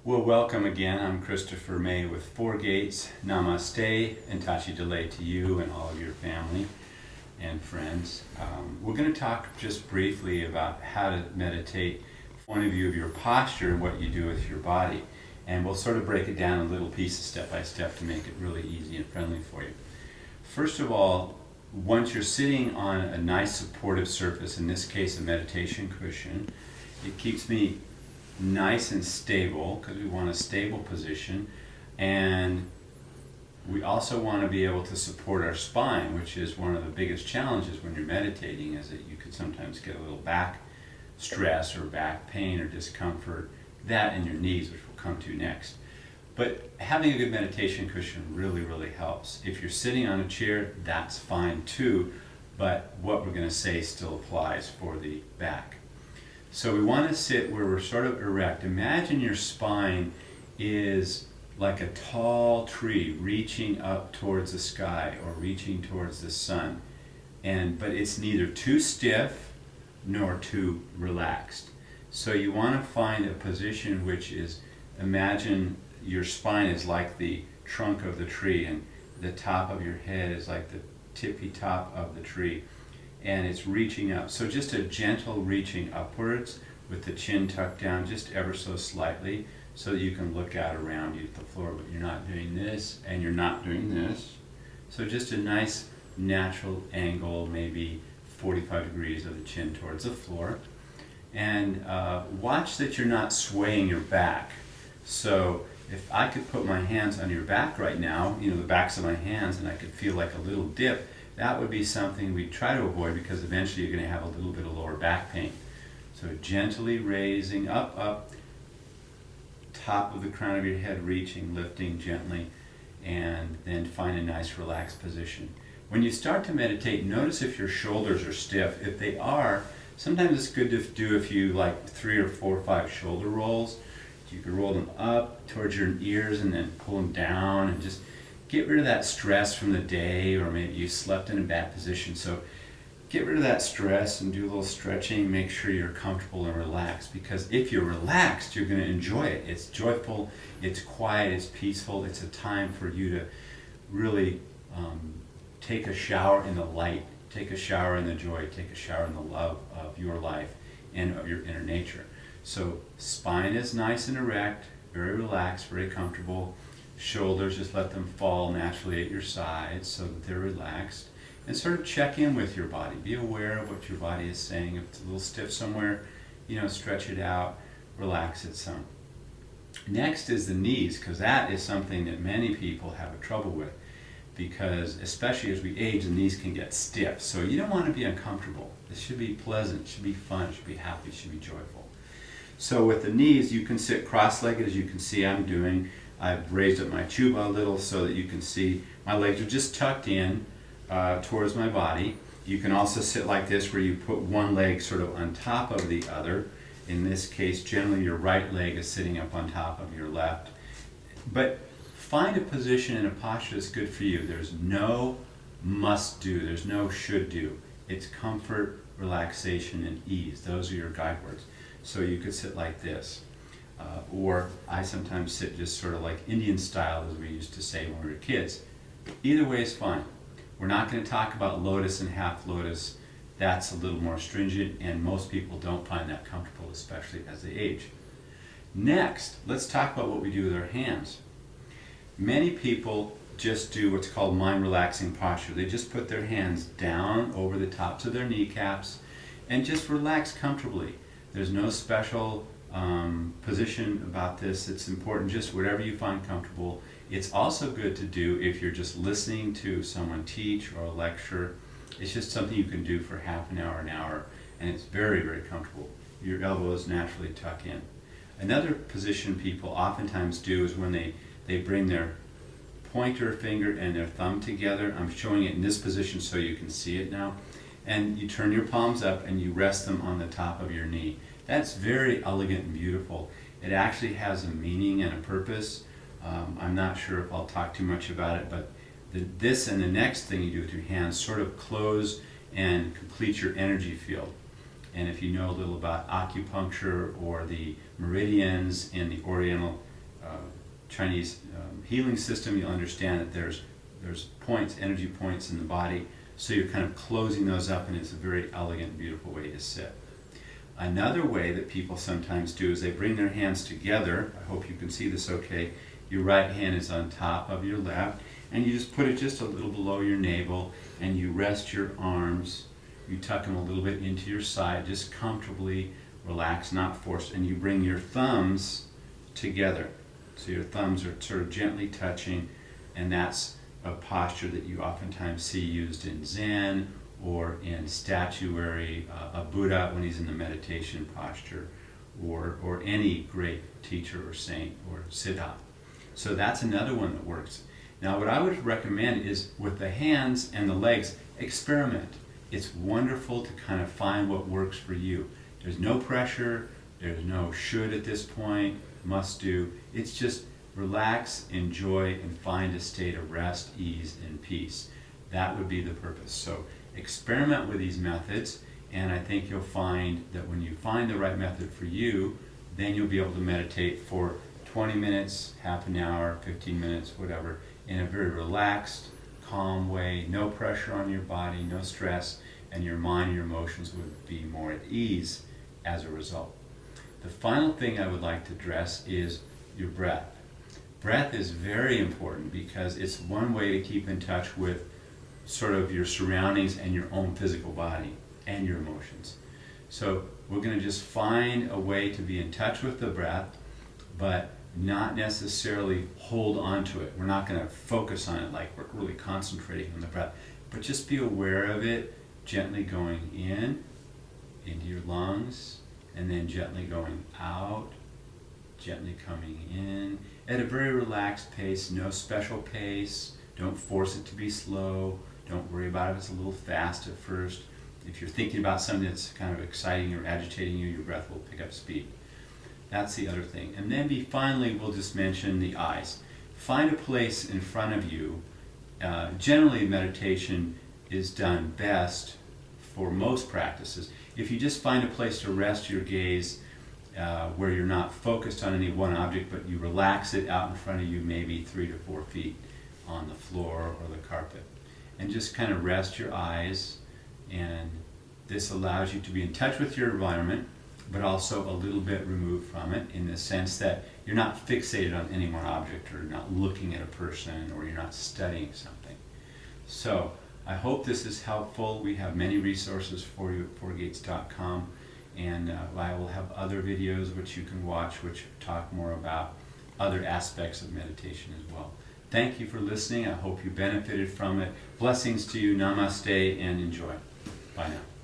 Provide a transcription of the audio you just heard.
Well, welcome again. I'm Christopher May with Four Gates. Namaste and Tashi Delay to you and all of your family and friends. We're going to talk just briefly about how to meditate, point of view of your posture and what you do with your body. And we'll sort of break it down in little pieces step by step to make it really easy and friendly for you. First of all, once you're sitting on a nice supportive surface, in this case a meditation cushion, it keeps me nice and stable because we want a stable position, and we also want to be able to support our spine, which is one of the biggest challenges when you're meditating, is that you could sometimes get a little back stress or back pain or discomfort, that and your knees, which we'll come to next. But having a good meditation cushion really helps. If you're sitting on a chair, that's fine too, but what we're going to say still applies for the back. So we want to sit where we're sort of erect. Imagine your spine is like a tall tree reaching up towards the sky or reaching towards the sun. But it's neither too stiff nor too relaxed. So you want to find a position which is, imagine your spine is like the trunk of the tree and the top of your head is like the tippy top of the tree. And it's reaching up. So just a gentle reaching upwards with the chin tucked down just ever so slightly so that you can look out around you at the floor, but you're not doing this and you're not doing this. So just a nice natural angle, maybe 45 degrees of the chin towards the floor. And watch that you're not swaying your back. So if I could put my hands on your back right now, the backs of my hands, and I could feel like a little dip, that would be something we try to avoid because eventually you're going to have a little bit of lower back pain. So gently raising up, top of the crown of your head reaching, lifting gently, and then find a nice relaxed position. When you start to meditate, notice if your shoulders are stiff. If they are, sometimes it's good to do a few, like 3 or 4 or 5 shoulder rolls. You can roll them up towards your ears and then pull them down and just get rid of that stress from the day, or maybe you slept in a bad position. So get rid of that stress and do a little stretching. Make sure you're comfortable and relaxed, because if you're relaxed, you're going to enjoy it. It's joyful, it's quiet, it's peaceful. It's a time for you to really take a shower in the light, take a shower in the joy, take a shower in the love of your life and of your inner nature. So spine is nice and erect, very relaxed, very comfortable. Shoulders, just let them fall naturally at your sides so that they're relaxed. And sort of check in with your body. Be aware of what your body is saying. If it's a little stiff somewhere, stretch it out, relax it some. Next is the knees, because that is something that many people have trouble with, because especially as we age, the knees can get stiff. So you don't want to be uncomfortable. This should be pleasant, it should be fun, it should be happy, it should be joyful. So with the knees, you can sit cross-legged, as you can see I'm doing. I've raised up my chuba a little so that you can see my legs are just tucked in towards my body. You can also sit like this, where you put one leg sort of on top of the other. In this case, generally your right leg is sitting up on top of your left. But find a position and a posture that's good for you. There's no must do, there's no should do. It's comfort, relaxation, and ease. Those are your guide words. So you could sit like this. Or I sometimes sit just sort of like Indian style, as we used to say when we were kids. Either way is fine. We're not going to talk about lotus and half lotus. That's a little more stringent, and most people don't find that comfortable, especially as they age. Next, let's talk about what we do with our hands. Many people just do what's called mind relaxing posture. They just put their hands down over the tops of their kneecaps and just relax comfortably. There's no special position about this. It's important, just whatever you find comfortable. It's also good to do if you're just listening to someone teach or a lecture. It's just something you can do for half an hour, and it's very comfortable. Your elbows naturally tuck in. Another position people oftentimes do is when they bring their pointer finger and their thumb together. I'm showing it in this position so you can see it now. And you turn your palms up and you rest them on the top of your knee. That's very elegant and beautiful. It actually has a meaning and a purpose. I'm not sure if I'll talk too much about it, but this and the next thing you do with your hands sort of close and complete your energy field. And if you know a little about acupuncture or the meridians in the Oriental Chinese healing system, you'll understand that there's points, energy points in the body, so you're kind of closing those up, and it's a very elegant, beautiful way to sit. Another way that people sometimes do is they bring their hands together. I hope you can see this okay. Your right hand is on top of your left, and you just put it just a little below your navel, and you rest your arms. You tuck them a little bit into your side, just comfortably, relaxed, not forced, and you bring your thumbs together. So your thumbs are sort of gently touching, and that's a posture that you oftentimes see used in Zen or in statuary, a Buddha when he's in the meditation posture, or any great teacher or saint or siddha. So that's another one that works. Now what I would recommend is with the hands and the legs, experiment. It's wonderful to kind of find what works for you. There's no pressure, there's no should at this point, must do. It's just relax, enjoy, and find a state of rest, ease, and peace. That would be the purpose. So experiment with these methods, and I think you'll find that when you find the right method for you, then you'll be able to meditate for 20 minutes, half an hour, 15 minutes, whatever, in a very relaxed, calm way, no pressure on your body, no stress, and your mind and your emotions would be more at ease as a result. The final thing I would like to address is your breath. Breath is very important because it's one way to keep in touch with sort of your surroundings and your own physical body and your emotions. So we're going to just find a way to be in touch with the breath, but not necessarily hold on to it. We're not going to focus on it like we're really concentrating on the breath, but just be aware of it, gently going in, into your lungs, and then gently going out, gently coming in, at a very relaxed pace, no special pace. Don't force it to be slow. Don't worry about it if it's a little fast at first. If you're thinking about something that's kind of exciting or agitating you, your breath will pick up speed. That's the other thing. And then finally, we'll just mention the eyes. Find a place in front of you. Generally, meditation is done best for most practices if you just find a place to rest your gaze where you're not focused on any one object, but you relax it out in front of you, maybe 3 to 4 feet on the floor or the carpet. And just kind of rest your eyes, and this allows you to be in touch with your environment, but also a little bit removed from it, in the sense that you're not fixated on any one object, or you're not looking at a person, or you're not studying something. So I hope this is helpful. We have many resources for you at fourgates.com, and I will have other videos which you can watch which talk more about other aspects of meditation as well. Thank you for listening. I hope you benefited from it. Blessings to you. Namaste, and enjoy. Bye now.